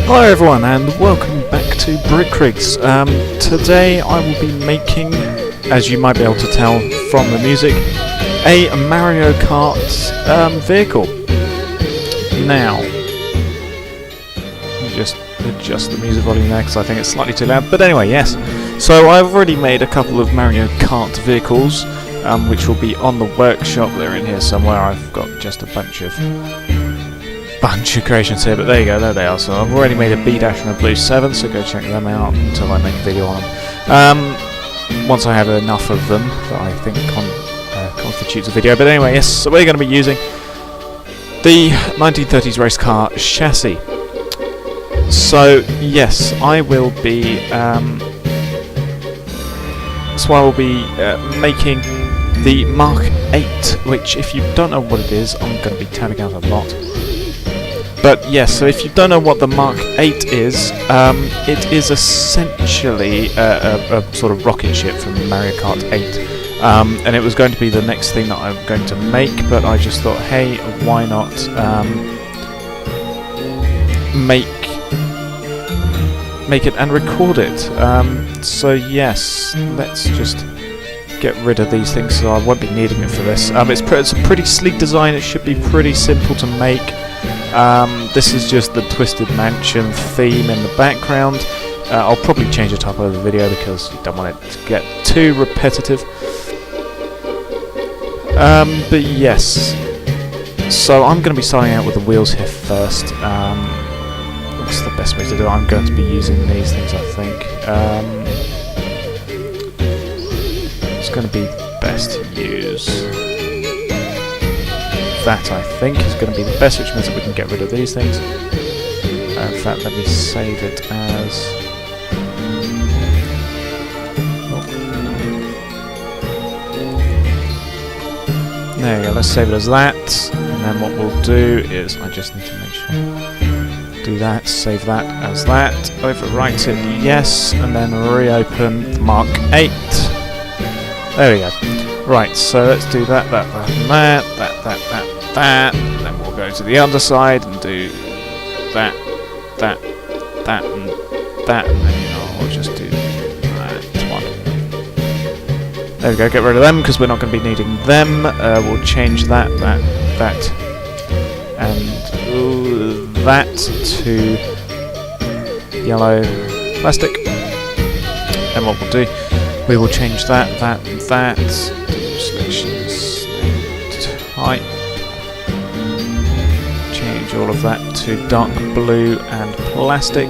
Hello everyone and welcome back to Brick Rigs. Today I will be making, as you might be able to tell from the music, a Mario Kart vehicle. Now, let me just adjust the music volume there because I think it's slightly too loud. But anyway, yes. So I've already made a couple of Mario Kart vehicles, which will be on the workshop. They're in here somewhere. I've got just a bunch of creations here, but there you go, there they are. So I've already made a B Dash and a Blue 7, so go check them out until I make a video on them. Once I have enough of them that I think constitutes a video. But anyway, yes, so we're going to be using the 1930s race car chassis. So yes, I will be making the Mach 8, which if you don't know what it is, I'm going to be tabbing out a lot. But yes, so if you don't know what the Mach 8 is, it is essentially a sort of rocket ship from Mario Kart 8. And it was going to be the next thing that I'm going to make, but I just thought, hey, why not make it and record it. So yes, let's just get rid of these things, so I won't be needing it for this. It's a pretty sleek design, it should be pretty simple to make. This is just the Twisted Mansion theme in the background. I'll probably change it up over the video because you don't want it to get too repetitive. But yes, so I'm going to be starting out with the wheels here first. What's the best way to do it? I'm going to be using these things, I think. It's going to be best to use that, I think, is going to be the best, which means that we can get rid of these things. In fact, let me save it as... There you go, let's save it as that, and then what we'll do is, I just need to make sure, do that, save that as that, overwrite it, yes, and then reopen the Mark 8. There we go. Right, so let's do that, and that, then we'll go to the underside and do that, and that, and then I'll just do that one. There we go, get rid of them because we're not going to be needing them. We'll change that, and that to yellow plastic. And what we'll do, we will change that, and that, do selections, type. Change all of that to dark blue and plastic.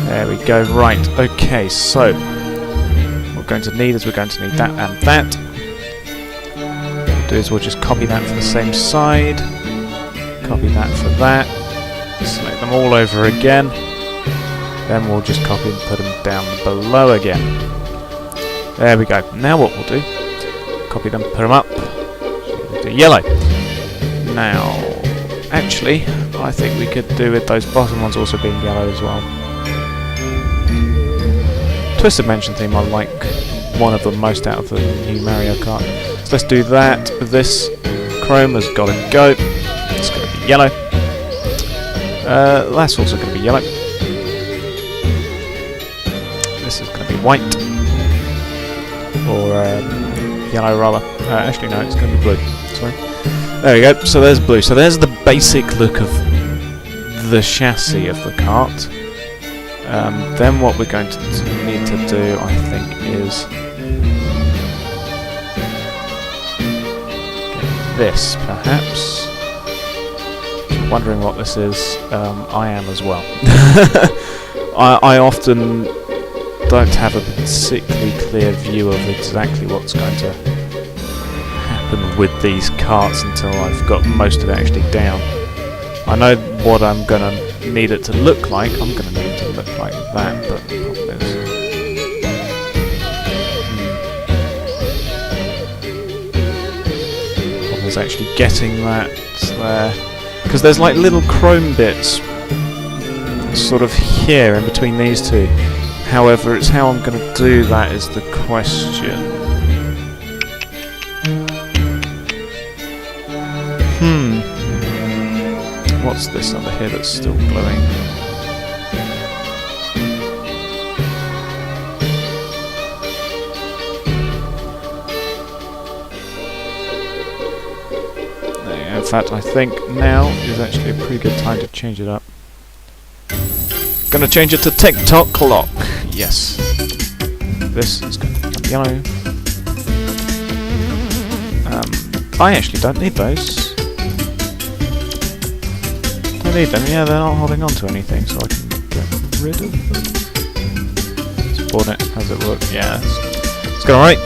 There we go. Right, okay, so what we're going to need that and that. What we'll do is we'll just copy that for the same side, copy that for that, select them all over again, then we'll just copy and put them down below again. There we go. Now what we'll do, copy them, put them up, do yellow. Now, actually, I think we could do with those bottom ones also being yellow as well. Twisted Mansion theme, I like one of the most out of the new Mario Kart. So let's do that. This chrome has got to go. It's going to be yellow. That's also going to be yellow. This is going to be white. Or yellow rather. Actually no, it's going to be blue. Sorry. There we go, so there's blue. So there's the basic look of the chassis of the kart. Then what we're going to need to do, I think, is get this, perhaps. If you're wondering what this is, I am as well. I often don't have a particularly clear view of exactly what's going to with these carts until I've got most of it actually down. I know what I'm going to need it to look like. I'm going to need it to look like that, but the problem is actually getting that there, because there's like little chrome bits sort of here in between these two. However, it's how I'm going to do that is the question. what's this under here that's still glowing? In fact, I think now is actually a pretty good time to change it up. Gonna change it to TikTok clock. Yes. This is going to become yellow. I actually don't need those. Don't need them. Yeah, they're not holding on to anything, so I can get rid of them. Spawn it. How's it work? Yeah. It's going right.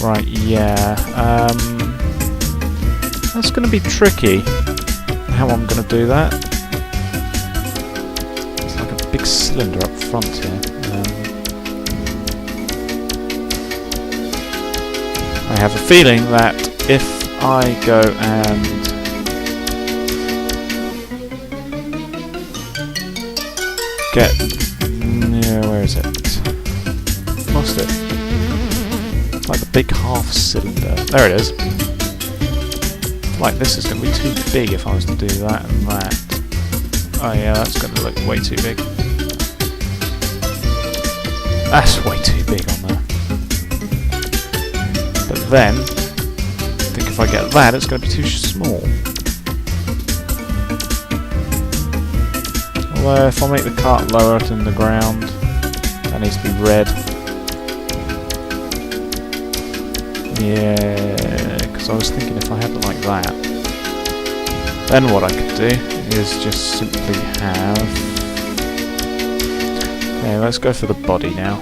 Right, yeah. That's going to be tricky. How I'm going to do that. It's like a big cylinder up front here. I have a feeling that if I go and get... Yeah, where is it? Lost it. Like the big half cylinder. There it is. Like this is going to be too big if I was to do that and that. Oh yeah, that's going to look way too big. That's way too big on there. But then, I think if I get that, it's going to be too small. Although if I make the cart lower than the ground, that needs to be red. Yeah, because I was thinking if I had it like that, then what I could do is just simply have... Okay, let's go for the body now.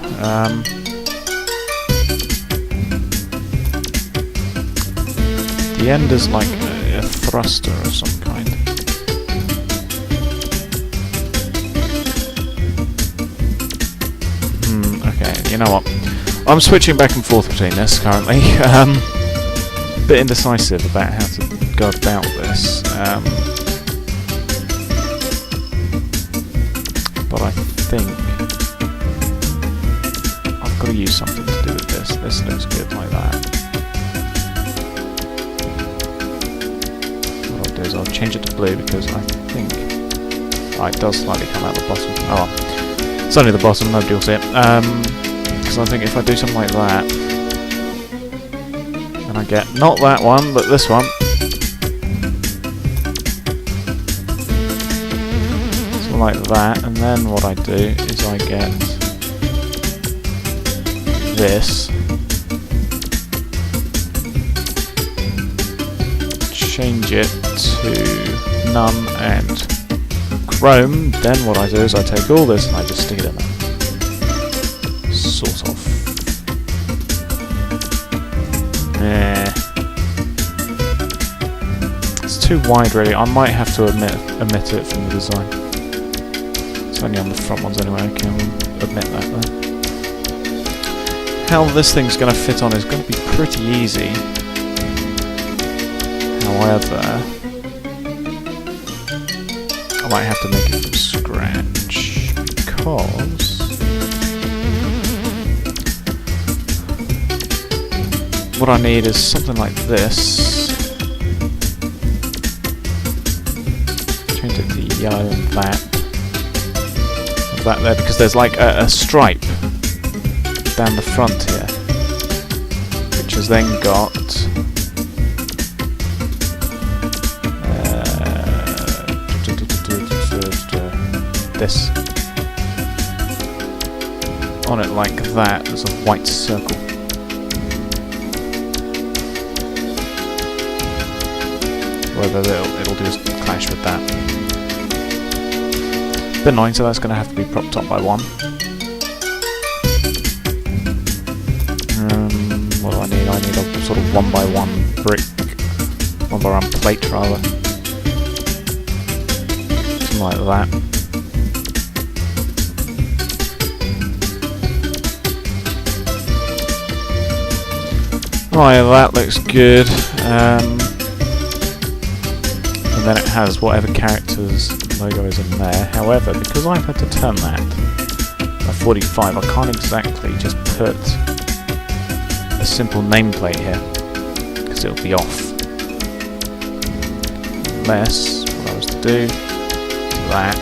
The end is like a thruster of some kind. Okay, you know what? I'm switching back and forth between this currently. A bit indecisive about how to go about this. But I think I've got to use something to do with this. This looks good like that. What I'll do is I'll change it to blue because I think... Oh, it does slightly come out the bottom. Oh well. It's only the bottom, nobody will see it. Because I think if I do something like that, and I get not that one, but this one. So like that, and then what I do is I get this. Change it to none and chrome. Then what I do is I take all this and I just stick it in there. Sort of. It's too wide really. I might have to omit it from the design. It's only on the front ones anyway. I can admit that then. How this thing's going to fit on is going to be pretty easy. However, I might have to make it from scratch because what I need is something like this. Change it to yellow and that. And that there, because there's like a stripe down the front here, which has then got this on it like that. There's a white circle. Whether it'll do is clash with that. Bit annoying, so that's going to have to be propped up by one. What do I need? I need a sort of 1x1 brick, 1x1 plate rather. Something like that. Right, that looks good. And then it has whatever character's logo is in there. However, because I've had to turn that at 45, I can't exactly just put a simple nameplate here, because it'll be off. Unless what I was to do, that,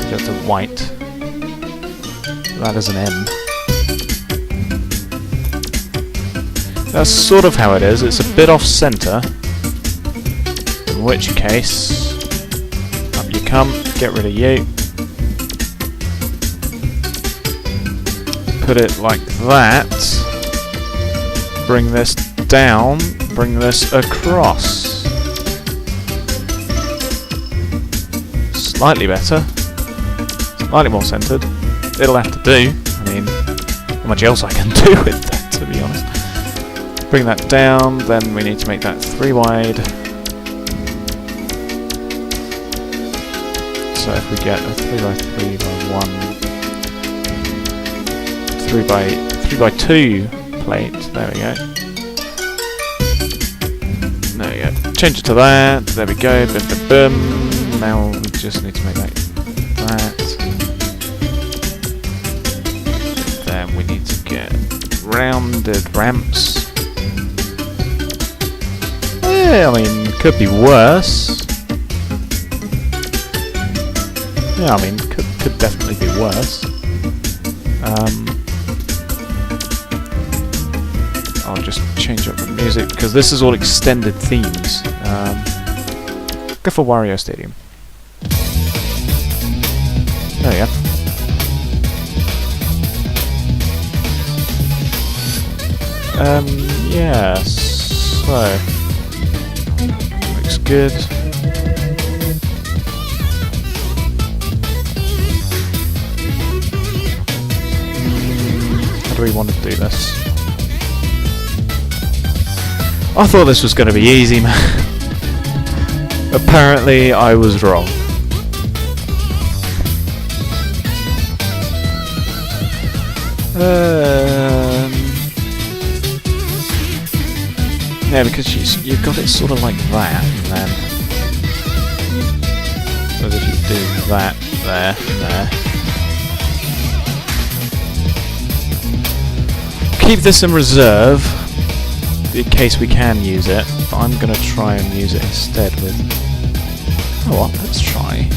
just a white, that is an M. That's sort of how it is. It's a bit off center. In which case, up you come. Get rid of you. Put it like that. Bring this down. Bring this across. Slightly better. Slightly more centered. It'll have to do. I mean, not much else I can do with that, to be honest. Bring that down, then we need to make that 3 wide. So if we get a 3 by 3 by 1, 3 by 2 plate, there we go. There we go. Change it to that, there we go, boom, boom, boom. Now we just need to make that. Then we need to get rounded ramps. Yeah, I mean, could be worse. Yeah, I mean, could definitely be worse. I'll just change up the music because this is all extended themes. Go for Wario Stadium. There we go. Yes. So. Looks good. How do we want to do this? I thought this was going to be easy, man. Apparently, I was wrong. Yeah, because you've got it sort of like that, and then whether you do that, there, there. Keep this in reserve in case we can use it, but I'm going to try and use it instead with... Oh, what? Let's try.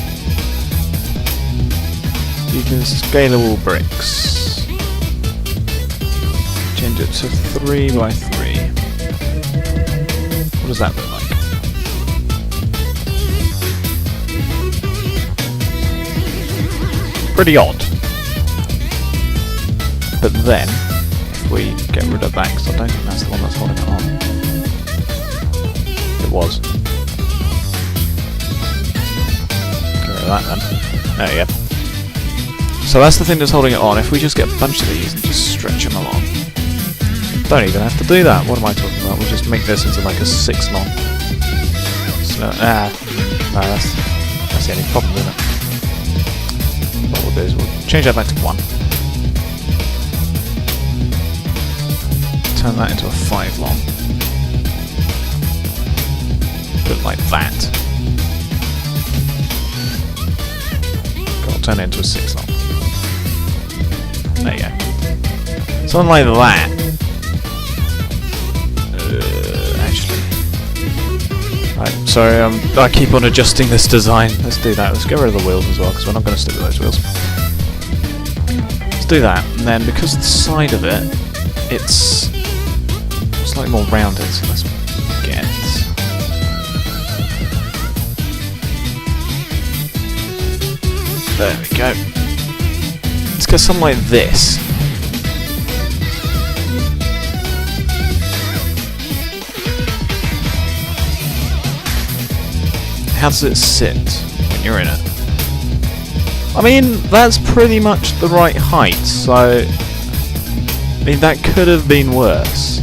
Using scalable bricks. Change it to 3 by 3. What does that look like? Pretty odd. But then, if we get rid of that, because I don't think that's the one that's holding it on. It was. Get rid of that then. There you go. So that's the thing that's holding it on. If we just get a bunch of these and just stretch them along. Don't even have to do that. What am I talking about? We'll just make this into like a 6 long. So, no, that's the only problem with it. What we'll do is we'll change that back to 1. Turn that into a 5 long. Put it like that. I'll turn it into a 6 long. There you go. Something like that. Sorry, I keep on adjusting this design. Let's do that. Let's get rid of the wheels as well, because we're not going to stick with those wheels. Let's do that, and then because the side of it, it's slightly more rounded, so let's get... There we go. Let's get something like this. How does it sit when you're in it? I mean, that's pretty much the right height, so... I mean, that could have been worse.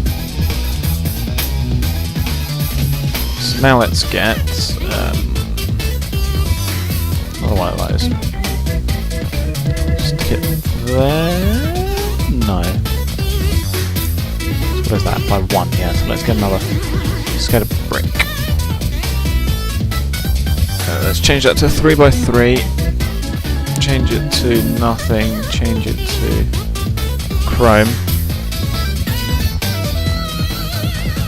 So now let's get... another one of those. Stick it there... No. So what is that? By 1, yeah, so let's get another... Let's get a brick. Let's change that to 3 by 3. change it to nothing, change it to chrome.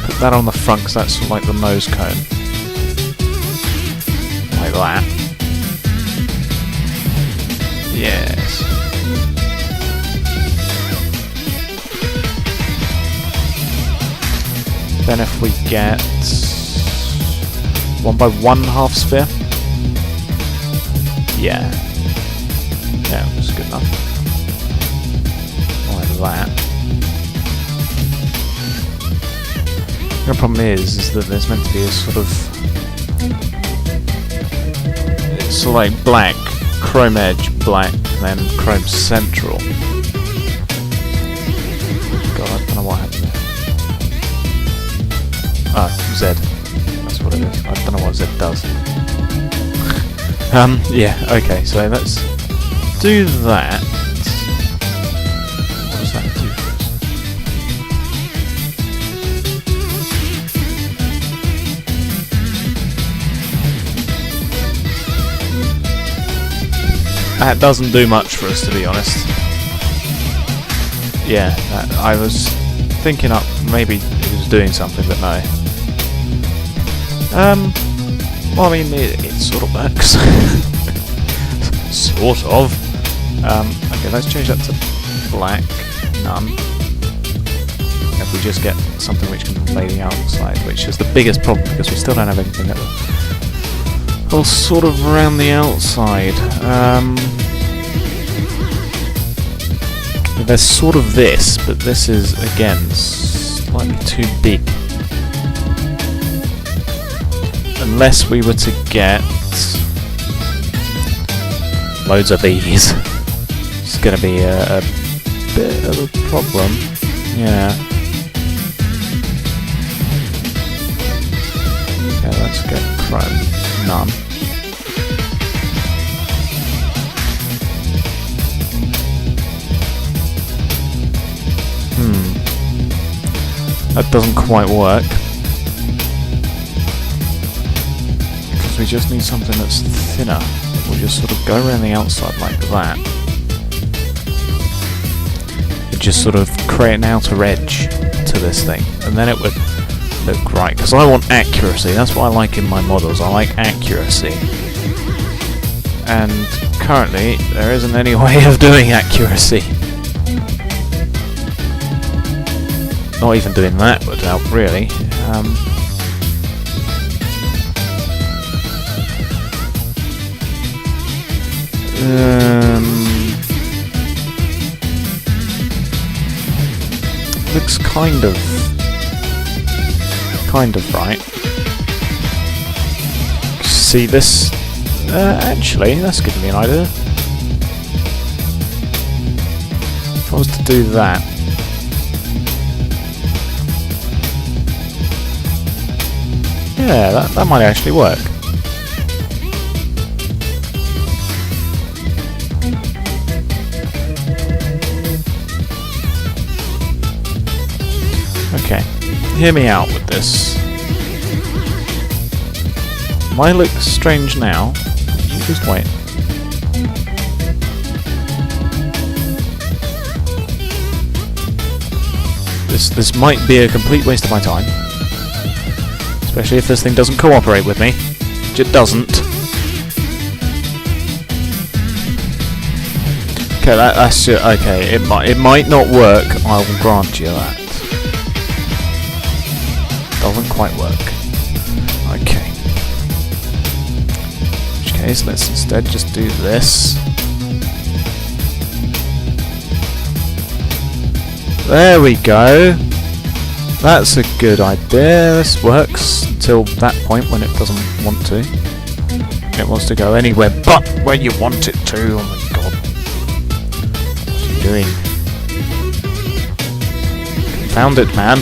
Put that on the front because that's sort of like the nose cone. Like that. Yes. Then if we get 1x1 half sphere. Yeah. Yeah, that's good enough. Like that. The problem is that there's meant to be a sort of... It's sort of like black, chrome edge, black, then chrome central. God, I don't know what happened there. Ah, Z. That's what it is. I don't know what Z does. Yeah, okay, so let's do that. What does that do for us? That doesn't do much for us, to be honest. Yeah, I was thinking up maybe it was doing something, but no. Well, I mean, it sort of works. Sort of. Okay, let's change that to black. None. If we just get something which can lay the outside, which is the biggest problem because we still don't have anything that will sort of round the outside. There's sort of this, but this is, again, slightly too big. Unless we were to get loads of these. It's going to be a bit of a problem. Yeah. Okay, let's get chrome. None. That doesn't quite work. We just need something that's thinner. We'll just sort of go around the outside like that. And just sort of create an outer edge to this thing. And then it would look right. Because I want accuracy. That's what I like in my models. I like accuracy. And currently, there isn't any way of doing accuracy. Not even doing that would help, really. Looks kind of right. See this? Actually, that's giving me an idea. If I was to do that. Yeah, that might actually work. Okay, hear me out with this. Might look strange now. You just wait. This might be a complete waste of my time. Especially if this thing doesn't cooperate with me. Which it doesn't. Okay, that's just, okay. It might not work. I will grant you that. Doesn't quite work. Okay. In which case, let's instead just do this. There we go. That's a good idea. This works until that point when it doesn't want to. It wants to go anywhere but where you want it to. Oh my god. What are you doing? Confound it, man.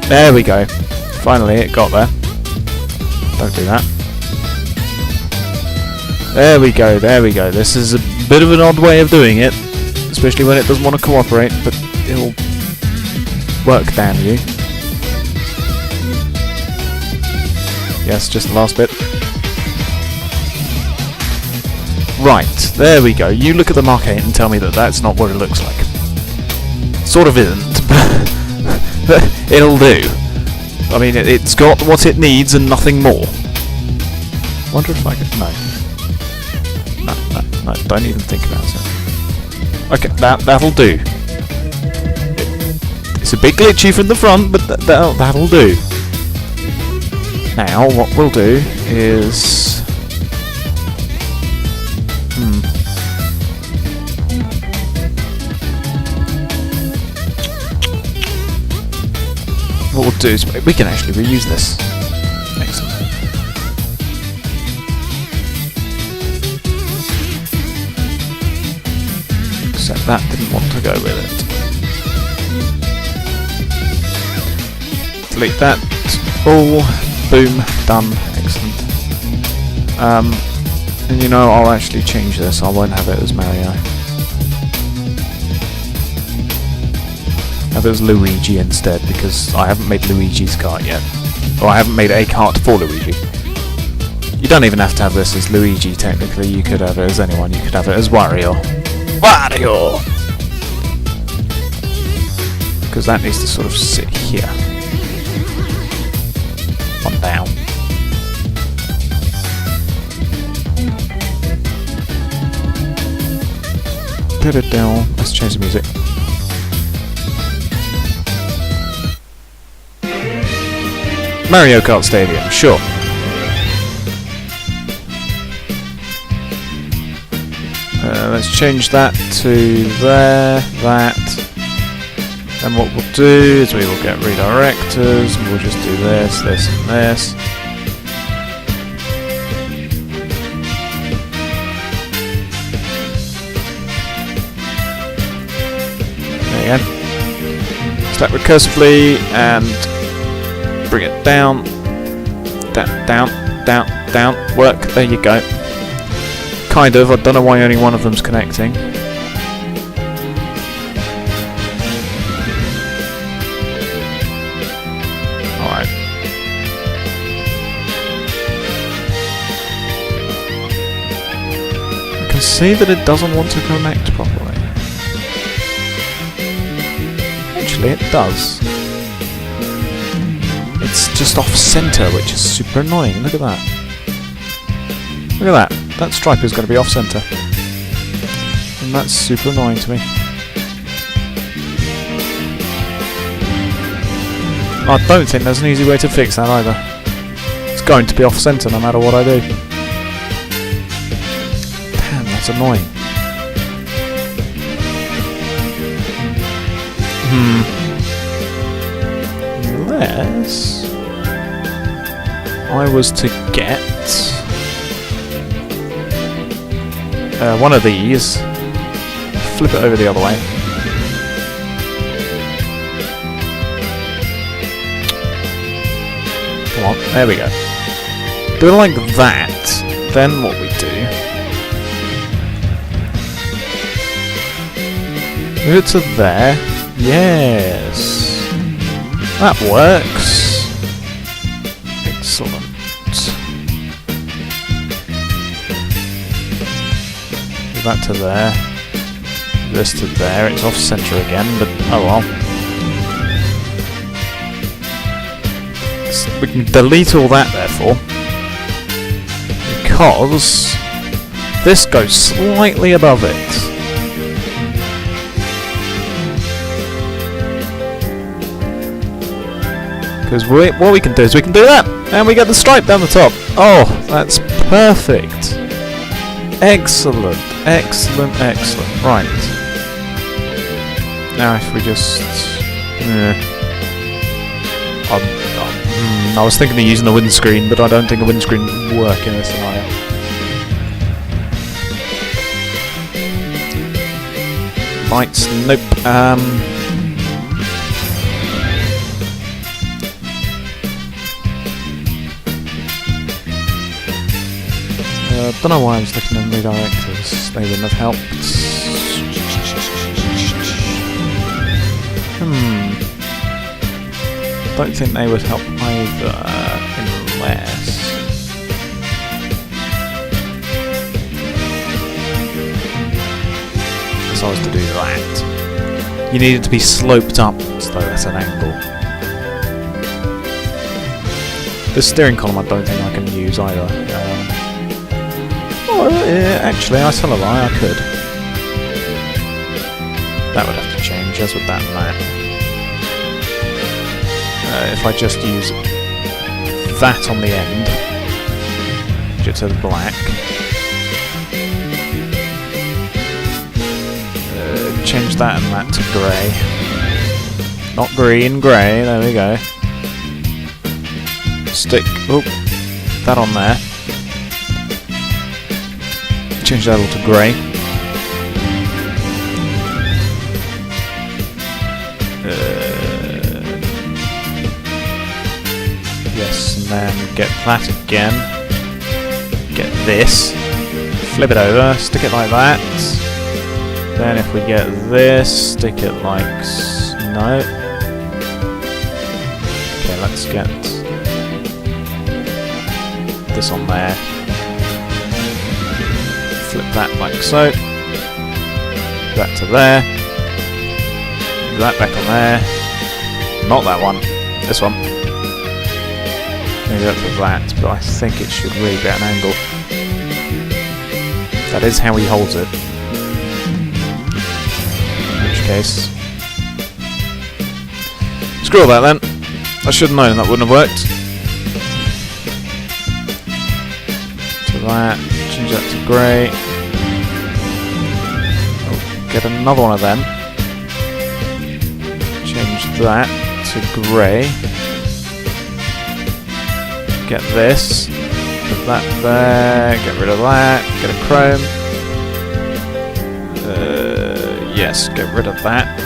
There we go. Finally, it got there. Don't do that. There we go, there we go. This is a bit of an odd way of doing it, especially when it doesn't want to cooperate, but it'll work, damn you. Yes, just the last bit. Right, there we go. You look at the Mach 8 and tell me that that's not what it looks like. Sort of isn't, but it'll do. I mean, it's got what it needs and nothing more. Wonder if I could... No, don't even think about it. Okay, that'll do. It's a bit glitchy from the front, but that'll do. Now, what we'll do is... What we'll do is we can actually reuse this. Excellent. Except that didn't want to go with it. Delete that. All. Boom. Done. Excellent. And you know, I'll actually change this. I won't have it as Mario. Have it as Luigi instead, because I haven't made Luigi's kart yet. Or I haven't made a kart for Luigi. You don't even have to have this as Luigi, technically. You could have it as anyone. You could have it as Wario. Wario! Because that needs to sort of sit here. One down. Put it down. Let's change the music. Mario Kart Stadium, sure. Let's change that to there, that. And what we'll do is we will get redirectors, and we'll just do this, this, and this. There you go. Select recursively and bring it down, down, work, there you go. Kind of, I don't know why only one of them's connecting. Alright. I can see that it doesn't want to connect properly. Actually, it does. It's just off center, which is super annoying. Look at that. Look at that. That stripe is going to be off center. And that's super annoying to me. I don't think there's an easy way to fix that either. It's going to be off center no matter what I do. Damn, that's annoying. Unless I was to get one of these, flip it over the other way. Come on, there we go. Do it like that, then what we do... Move it to there. Yes! That works. Excellent. Move that to there. This to there. It's off center again, but oh well. We can delete all that therefore, because this goes slightly above it. Because what we can do is we can do that, and we get the stripe down the top. Oh, that's perfect. Excellent, excellent, excellent. Right. Now if we just... I was thinking of using the windscreen, but I don't think a windscreen would work in this scenario. Lights, nope. Don't know why I was looking at redirectors. They wouldn't have helped. Don't think they would help either, unless... I was to do that. You need it to be sloped up, so that's an angle. This steering column I don't think I can use either. Actually, I tell a lie, I could. That would have to change, as with that and that. If I just use that on the end, change it to the black. Change that and that to grey. Not green, grey, there we go. Stick that on there. Change that all to grey. Yes, and then get that again. Get this. Flip it over, stick it like that. Then if we get this, stick it like no. Okay, let's get this on there. Flip that like so. That to there. That back on there. Not that one. This one. Maybe that's to that, but I think it should really be at an angle. That is how he holds it. Case. Screw all that then. I should have known that wouldn't have worked. To that, change that to grey. Oh, get another one of them. Change that to grey. Get this. Put that there. Get rid of that. Get a chrome. Yes, get rid of that.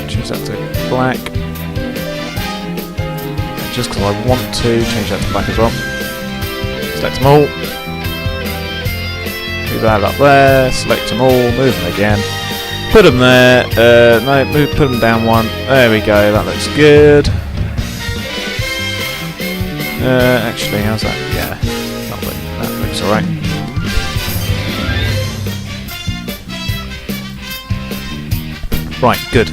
Change that to black. And just because I want to, change that to black as well. Select them all. Move that up there. Select them all. Move them again. Put them there. No, put them down one. There we go. That looks good. Actually, how's that? Yeah, that looks alright. Right, good.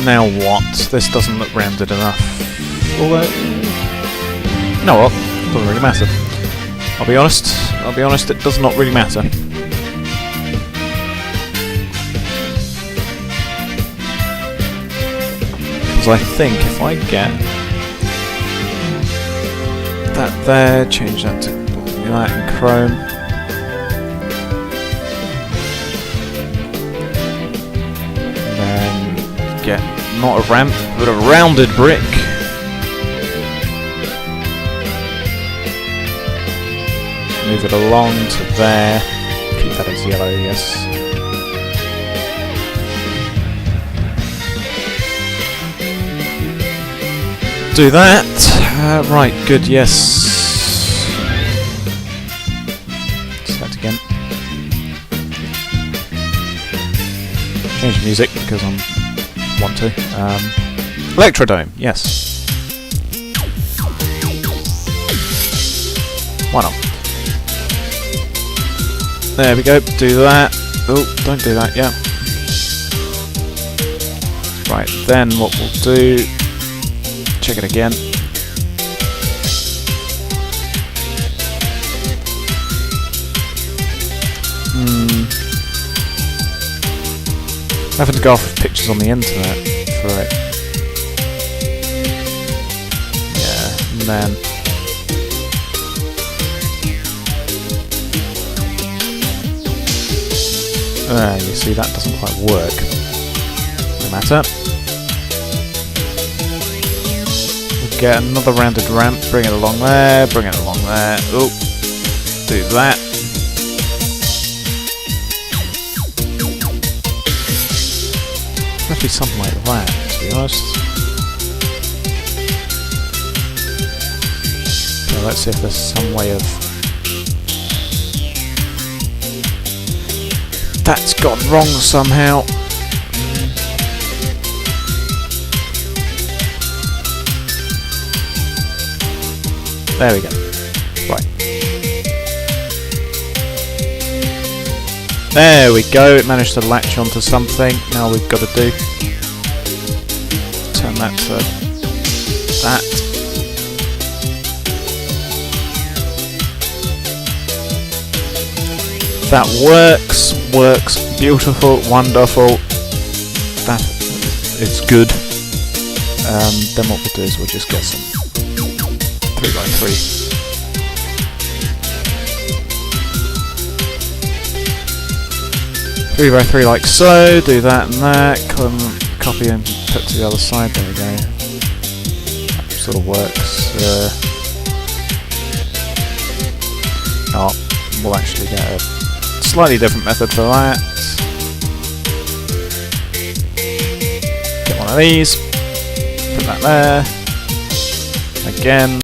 Now what? This doesn't look rounded enough. Although, you know what? It doesn't really matter. I'll be honest, it does not really matter. Because I think if I get that there, change that to that in chrome. Get not a ramp, but a rounded brick. Move it along to there. Keep that as yellow, yes. Do that. Right, good, yes. Select again. Change the music because I'm want to. Electrodome, yes. Why not? There we go, do that. Oh, don't do that, yeah. Right, then what we'll do, check it again. Having to go off with pictures on the internet for it. Yeah, and then you see that doesn't quite work. No matter. We'll get another rounded ramp, bring it along there, bring it along there. Oh, do that. Must be something like that, to be honest. Okay, let's see if there's some way of... That's gone wrong somehow. There we go. Right. There we go, it managed to latch onto something. Now we've got to do... turn that to that. That works, beautiful, wonderful. That is good. Then what we'll do is we'll just get some 3x3. 3x3 like so, do that and that, copy and put to the other side, there we go. That sort of works. We'll actually get a slightly different method for that. Get one of these, put that there, again.